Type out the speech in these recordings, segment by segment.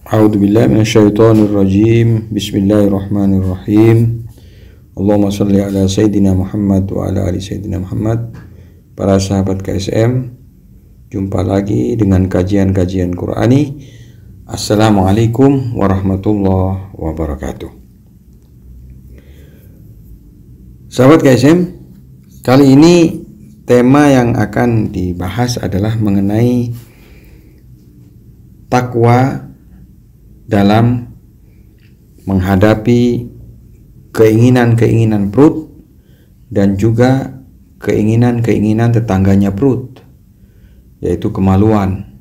A'udzubillahi minasyaitonirrajim. Bismillahirrahmanirrahim. Allahumma shalli ala Sayyidina Muhammad wa ala ali Sayyidina Muhammad. Para sahabat KSM, jumpa lagi dengan kajian-kajian Qur'ani. Assalamualaikum warahmatullahi wabarakatuh. Sahabat KSM, kali ini tema yang akan dibahas adalah mengenai takwa dalam menghadapi keinginan-keinginan perut dan juga keinginan-keinginan tetangganya perut, yaitu kemaluan.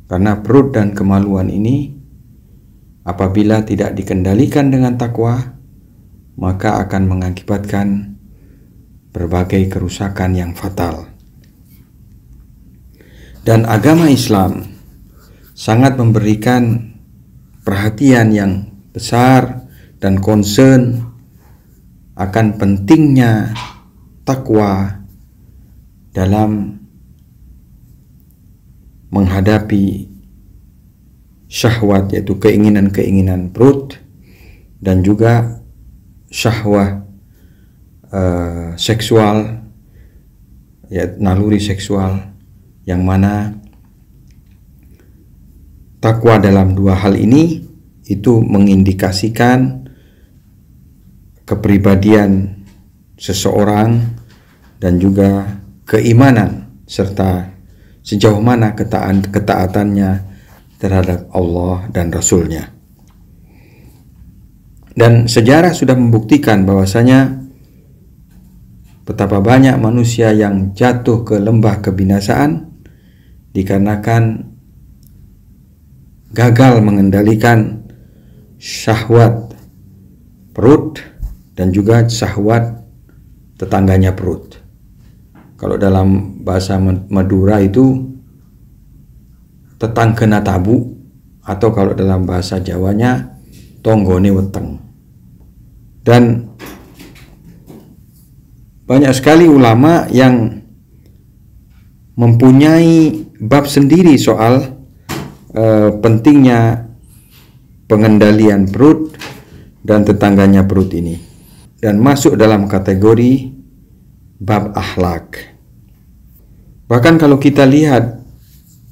Karena perut dan kemaluan ini apabila tidak dikendalikan dengan takwa, maka akan mengakibatkan berbagai kerusakan yang fatal. Dan agama Islam sangat memberikan perhatian yang besar dan concern akan pentingnya takwa dalam menghadapi syahwat, yaitu keinginan-keinginan perut dan juga syahwat seksual, ya, naluri seksual, yang mana takwa dalam dua hal ini itu mengindikasikan kepribadian seseorang dan juga keimanan serta sejauh mana ketaatannya terhadap Allah dan Rasul-Nya. Dan sejarah sudah membuktikan bahwasanya betapa banyak manusia yang jatuh ke lembah kebinasaan dikarenakan gagal mengendalikan syahwat perut dan juga syahwat tetangganya perut. Kalau dalam bahasa Madura itu tetang kena tabu, atau kalau dalam bahasa Jawanya tonggone weteng. Dan banyak sekali ulama yang mempunyai bab sendiri soal pentingnya pengendalian perut dan tetangganya perut ini, dan masuk dalam kategori bab akhlak. Bahkan kalau kita lihat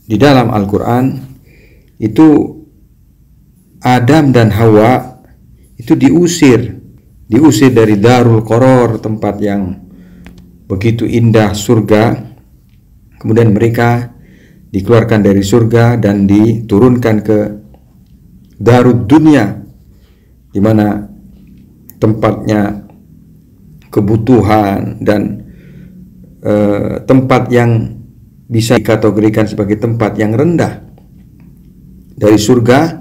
di dalam Al-Quran, itu Adam dan Hawa itu diusir dari Darul Qaror, tempat yang begitu indah, surga. Kemudian mereka dikeluarkan dari surga dan diturunkan ke Darud Dunya, di mana tempatnya kebutuhan dan tempat yang bisa dikategorikan sebagai tempat yang rendah. Dari surga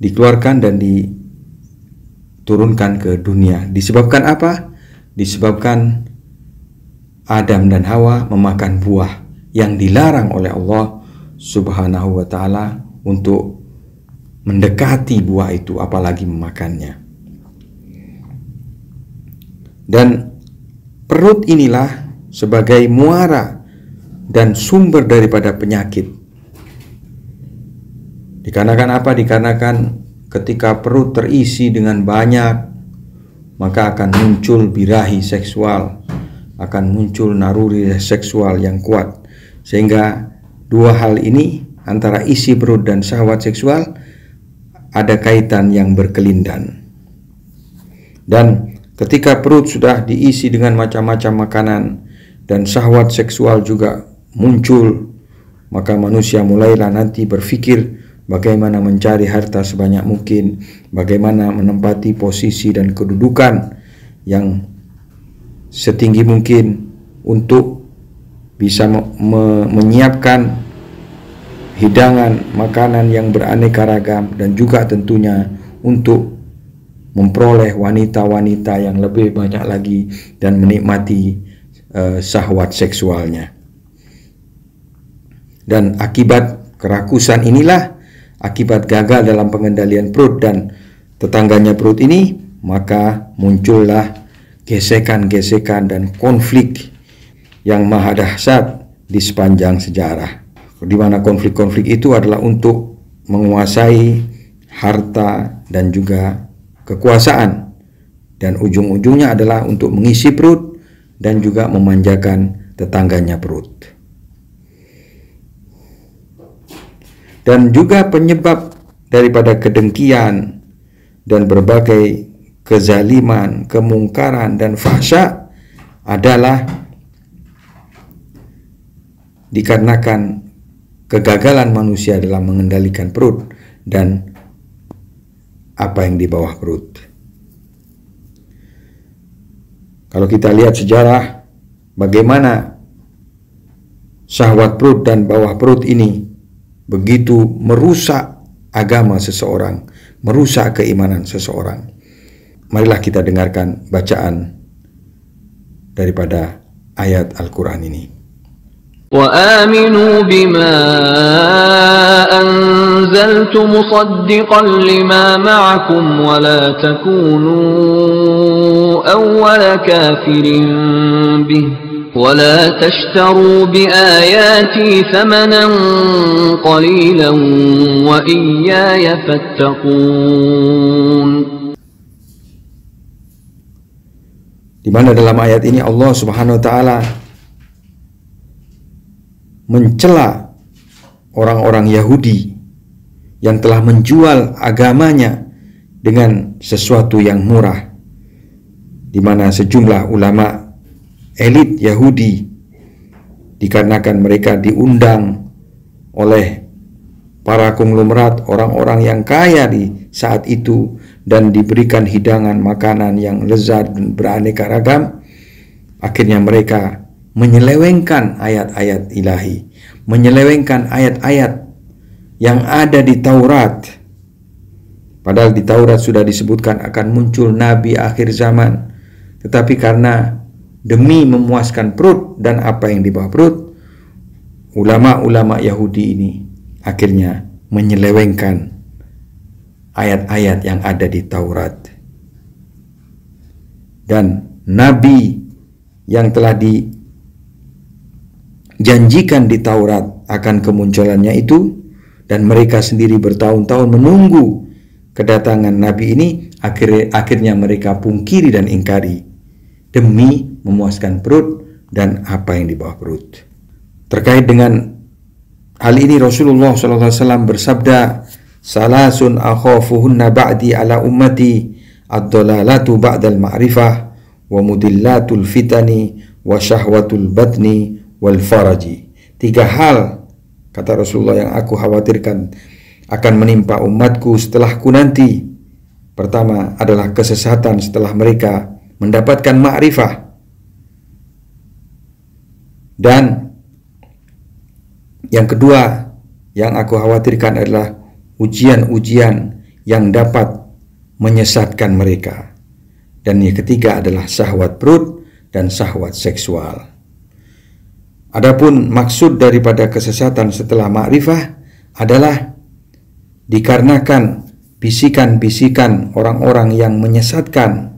dikeluarkan dan diturunkan ke dunia. Disebabkan apa? Disebabkan Adam dan Hawa memakan buah yang dilarang oleh Allah Subhanahu wa ta'ala untuk mendekati buah itu, apalagi memakannya. Dan perut inilah sebagai muara dan sumber daripada penyakit. Dikarenakan apa? Dikarenakan ketika perut terisi dengan banyak, maka akan muncul birahi seksual, akan muncul naruri seksual yang kuat. Sehingga dua hal ini, antara isi perut dan syahwat seksual, ada kaitan yang berkelindan. Dan ketika perut sudah diisi dengan macam-macam makanan dan syahwat seksual juga muncul, maka manusia mulailah nanti berpikir bagaimana mencari harta sebanyak mungkin, bagaimana menempati posisi dan kedudukan yang setinggi mungkin untuk bisa menyiapkan hidangan makanan yang beraneka ragam, dan juga tentunya untuk memperoleh wanita-wanita yang lebih banyak lagi dan menikmati syahwat seksualnya. Dan akibat kerakusan inilah, akibat gagal dalam pengendalian perut dan tetangganya perut ini, maka muncullah gesekan-gesekan dan konflik yang maha dahsyat di sepanjang sejarah, di mana konflik-konflik itu adalah untuk menguasai harta dan juga kekuasaan, dan ujung-ujungnya adalah untuk mengisi perut dan juga memanjakan tetangganya perut. Dan juga penyebab daripada kedengkian dan berbagai kezaliman, kemungkaran dan fahsya adalah dikarenakan kegagalan manusia dalam mengendalikan perut dan apa yang di bawah perut. Kalau kita lihat sejarah bagaimana syahwat perut dan bawah perut ini begitu merusak agama seseorang, merusak keimanan seseorang. Marilah kita dengarkan bacaan daripada ayat Al-Quran ini. وآمنوا بما أنزلت مصدقا لما معكم ولا تكونوا أول كافر به ولا تشتروا بآياتي ثمنا قليلا وإياي فاتقون. Di mana dalam ayat ini Allah Subhanahu wa taala mencela orang-orang Yahudi yang telah menjual agamanya dengan sesuatu yang murah, di mana sejumlah ulama elit Yahudi, dikarenakan mereka diundang oleh para konglomerat, orang-orang yang kaya di saat itu, dan diberikan hidangan makanan yang lezat dan beraneka ragam, akhirnya mereka menyelewengkan ayat-ayat ilahi, menyelewengkan ayat-ayat yang ada di Taurat. Padahal di Taurat sudah disebutkan akan muncul nabi akhir zaman, tetapi karena demi memuaskan perut dan apa yang di bawah perut, ulama-ulama Yahudi ini akhirnya menyelewengkan ayat-ayat yang ada di Taurat. Dan nabi yang telah dijanjikan di Taurat akan kemunculannya itu, dan mereka sendiri bertahun-tahun menunggu kedatangan nabi ini, akhirnya mereka pungkiri dan ingkari demi memuaskan perut dan apa yang di bawah perut. Terkait dengan hal ini Rasulullah SAW bersabda, "Salasun akhafuhunna ba'di ala ummati ad-dalalatu ba'dal ma'rifah wa mudillatul fitani wa syahwatul batni wal faraji." 3 hal, kata Rasulullah, yang aku khawatirkan akan menimpa umatku setelahku nanti. Pertama adalah kesesatan setelah mereka mendapatkan ma'rifah, dan yang kedua yang aku khawatirkan adalah ujian-ujian yang dapat menyesatkan mereka, dan yang ketiga adalah syahwat perut dan syahwat seksual. Adapun maksud daripada kesesatan setelah ma'rifah adalah dikarenakan bisikan-bisikan orang-orang yang menyesatkan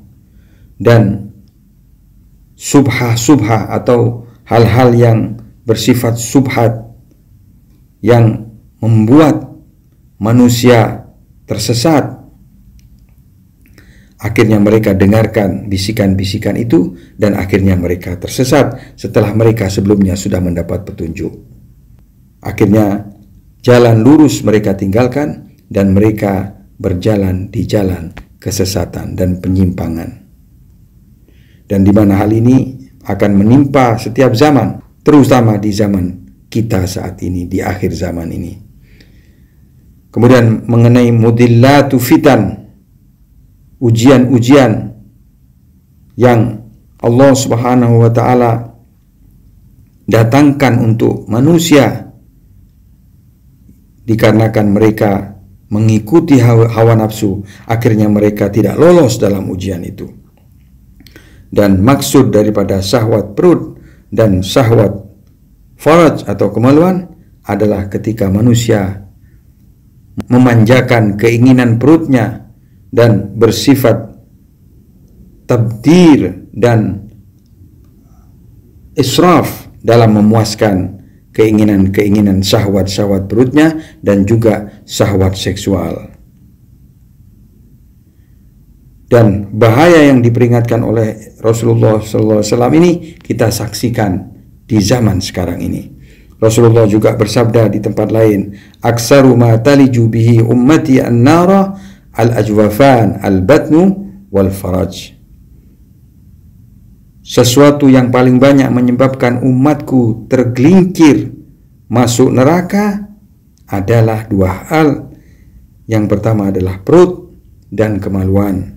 dan subhah-subhah atau hal-hal yang bersifat subhat yang membuat manusia tersesat. Akhirnya mereka dengarkan bisikan-bisikan itu dan akhirnya mereka tersesat setelah mereka sebelumnya sudah mendapat petunjuk. Akhirnya jalan lurus mereka tinggalkan dan mereka berjalan di jalan kesesatan dan penyimpangan. Dan di mana hal ini akan menimpa setiap zaman, terutama di zaman kita saat ini, di akhir zaman ini. Kemudian mengenai mudillatu fitan, ujian-ujian yang Allah Subhanahu wa taala datangkan untuk manusia dikarenakan mereka mengikuti hawa nafsu, akhirnya mereka tidak lolos dalam ujian itu. Dan maksud daripada syahwat perut dan syahwat faraj atau kemaluan adalah ketika manusia memanjakan keinginan perutnya dan bersifat tabdir dan israf dalam memuaskan keinginan-keinginan syahwat-syahwat perutnya dan juga syahwat seksual. Dan bahaya yang diperingatkan oleh Rasulullah SAW ini kita saksikan di zaman sekarang ini. Rasulullah juga bersabda di tempat lain, "Aksaru ma taliju bihi ummati an-nara al-ajwafan al-batnu wal faraj." Sesuatu yang paling banyak menyebabkan umatku tergelincir masuk neraka adalah dua hal. Yang pertama adalah perut dan kemaluan.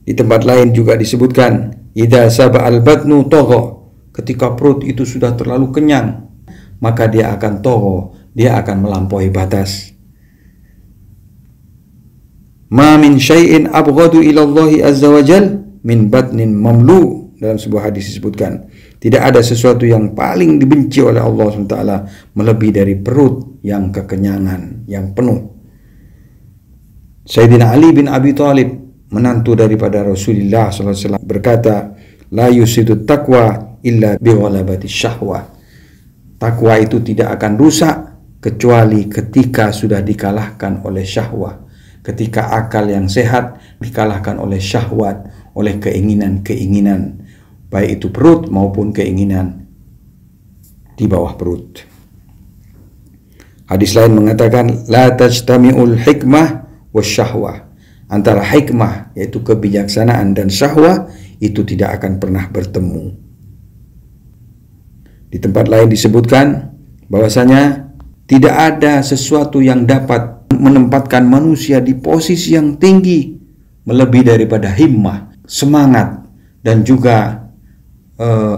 Di tempat lain juga disebutkan, "Idza saba al-batnu tagha." Ketika perut itu sudah terlalu kenyang, maka dia akan tagha, dia akan melampaui batas. "Ma min syai'in abghadu ila Allah azza wa jal min batnin mamlu." Dalam sebuah hadis disebutkan, tidak ada sesuatu yang paling dibenci oleh Allah SWT melebihi dari perut yang kekenyangan, yang penuh. Sayyidina Ali bin Abi Thalib, menantu daripada Rasulullah SAW, berkata, "La yusidu taqwa illa bighalabati syahwah." Takwa itu tidak akan rusak kecuali ketika sudah dikalahkan oleh syahwat. Ketika akal yang sehat dikalahkan oleh syahwat, oleh keinginan-keinginan, baik itu perut maupun keinginan di bawah perut. Hadis lain mengatakan, "La tajtami'ul hikmah wasyahwah." Antara hikmah, yaitu kebijaksanaan, dan syahwah itu tidak akan pernah bertemu. Di tempat lain disebutkan bahwasanya tidak ada sesuatu yang dapat menempatkan manusia di posisi yang tinggi melebihi daripada himmah, semangat, dan juga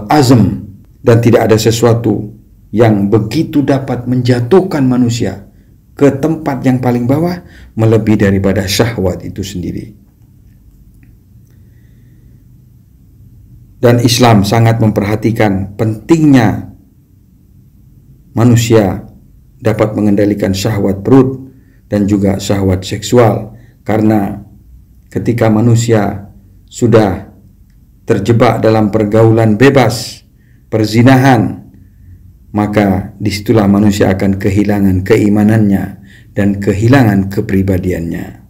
azm. Dan tidak ada sesuatu yang begitu dapat menjatuhkan manusia ke tempat yang paling bawah melebihi daripada syahwat itu sendiri. Dan Islam sangat memperhatikan pentingnya manusia dapat mengendalikan syahwat perut dan juga syahwat seksual, karena ketika manusia sudah terjebak dalam pergaulan bebas, perzinahan, maka disitulah manusia akan kehilangan keimanannya dan kehilangan kepribadiannya.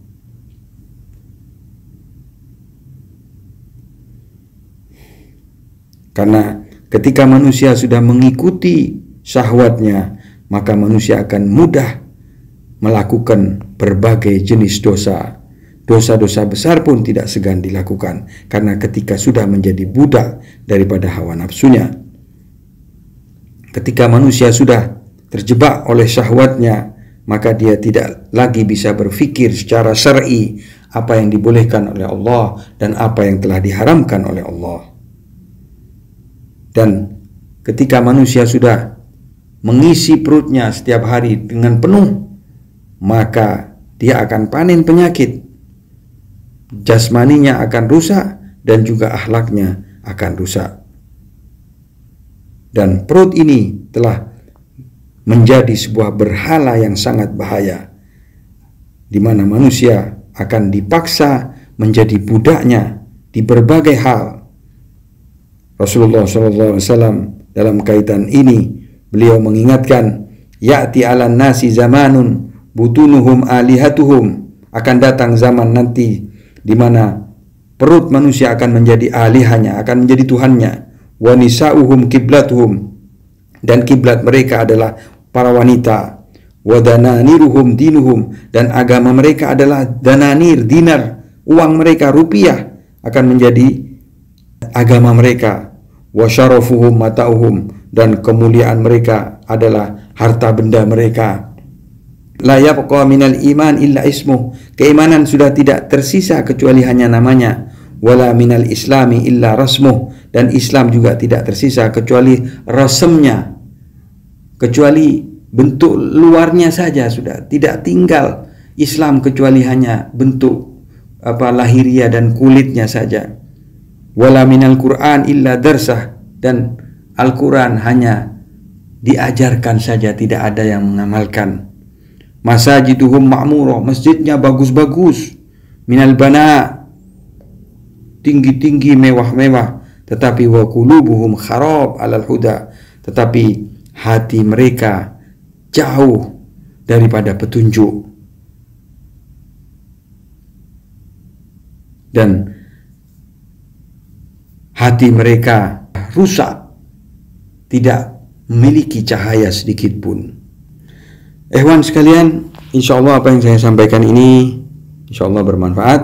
Karena ketika manusia sudah mengikuti syahwatnya, maka manusia akan mudah melakukan berbagai jenis dosa. Dosa-dosa besar pun tidak segan dilakukan, karena ketika sudah menjadi budak daripada hawa nafsunya. Ketika manusia sudah terjebak oleh syahwatnya, maka dia tidak lagi bisa berfikir secara syar'i apa yang dibolehkan oleh Allah dan apa yang telah diharamkan oleh Allah. Dan ketika manusia sudah mengisi perutnya setiap hari dengan penuh, maka dia akan panen penyakit. Jasmaninya akan rusak dan juga akhlaknya akan rusak. Dan perut ini telah menjadi sebuah berhala yang sangat bahaya, di mana manusia akan dipaksa menjadi budaknya di berbagai hal. Rasulullah SAW dalam kaitan ini, beliau mengingatkan, "Ya'ti 'alan nasi zamanun butunuhum alihatuhum." Akan datang zaman nanti di mana perut manusia akan menjadi alihanya, akan menjadi tuhannya. Wa nisa'uhum kiblatuhum, dan kiblat mereka adalah para wanita. Wa dananiruhum dinuhum, dan agama mereka adalah dananir, dinar, uang mereka, rupiah akan menjadi agama mereka. Wa syarafuhum mata'uhum, dan kemuliaan mereka adalah harta benda mereka. La yabqa minal iman illa ismuh, keimanan sudah tidak tersisa kecuali hanya namanya. Wala minal islami illa rasmuh, dan Islam juga tidak tersisa kecuali rasemnya, kecuali bentuk luarnya saja, sudah tidak tinggal Islam kecuali hanya bentuk lahiriah dan kulitnya saja. Wala minal Qur'an illa darsah, dan Al-Quran hanya diajarkan saja, tidak ada yang mengamalkan. Masajiduhum ma'murah, masjidnya bagus-bagus. Minal bana, tinggi-tinggi, mewah-mewah. Tetapi wa qulubuhum kharab alal huda, tetapi hati mereka jauh daripada petunjuk, dan hati mereka rusak, tidak memiliki cahaya sedikit pun. Ikhwan sekalian, insyaallah apa yang saya sampaikan ini insyaallah bermanfaat.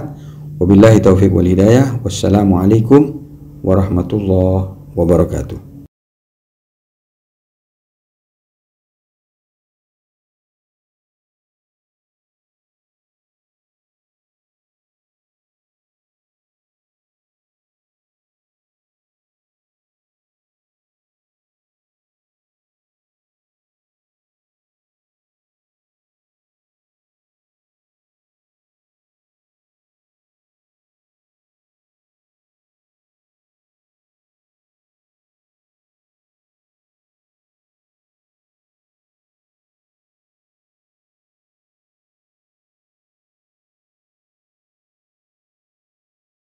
Wabillahi taufiq wal hidayah. Wassalamualaikum warahmatullahi wabarakatuh.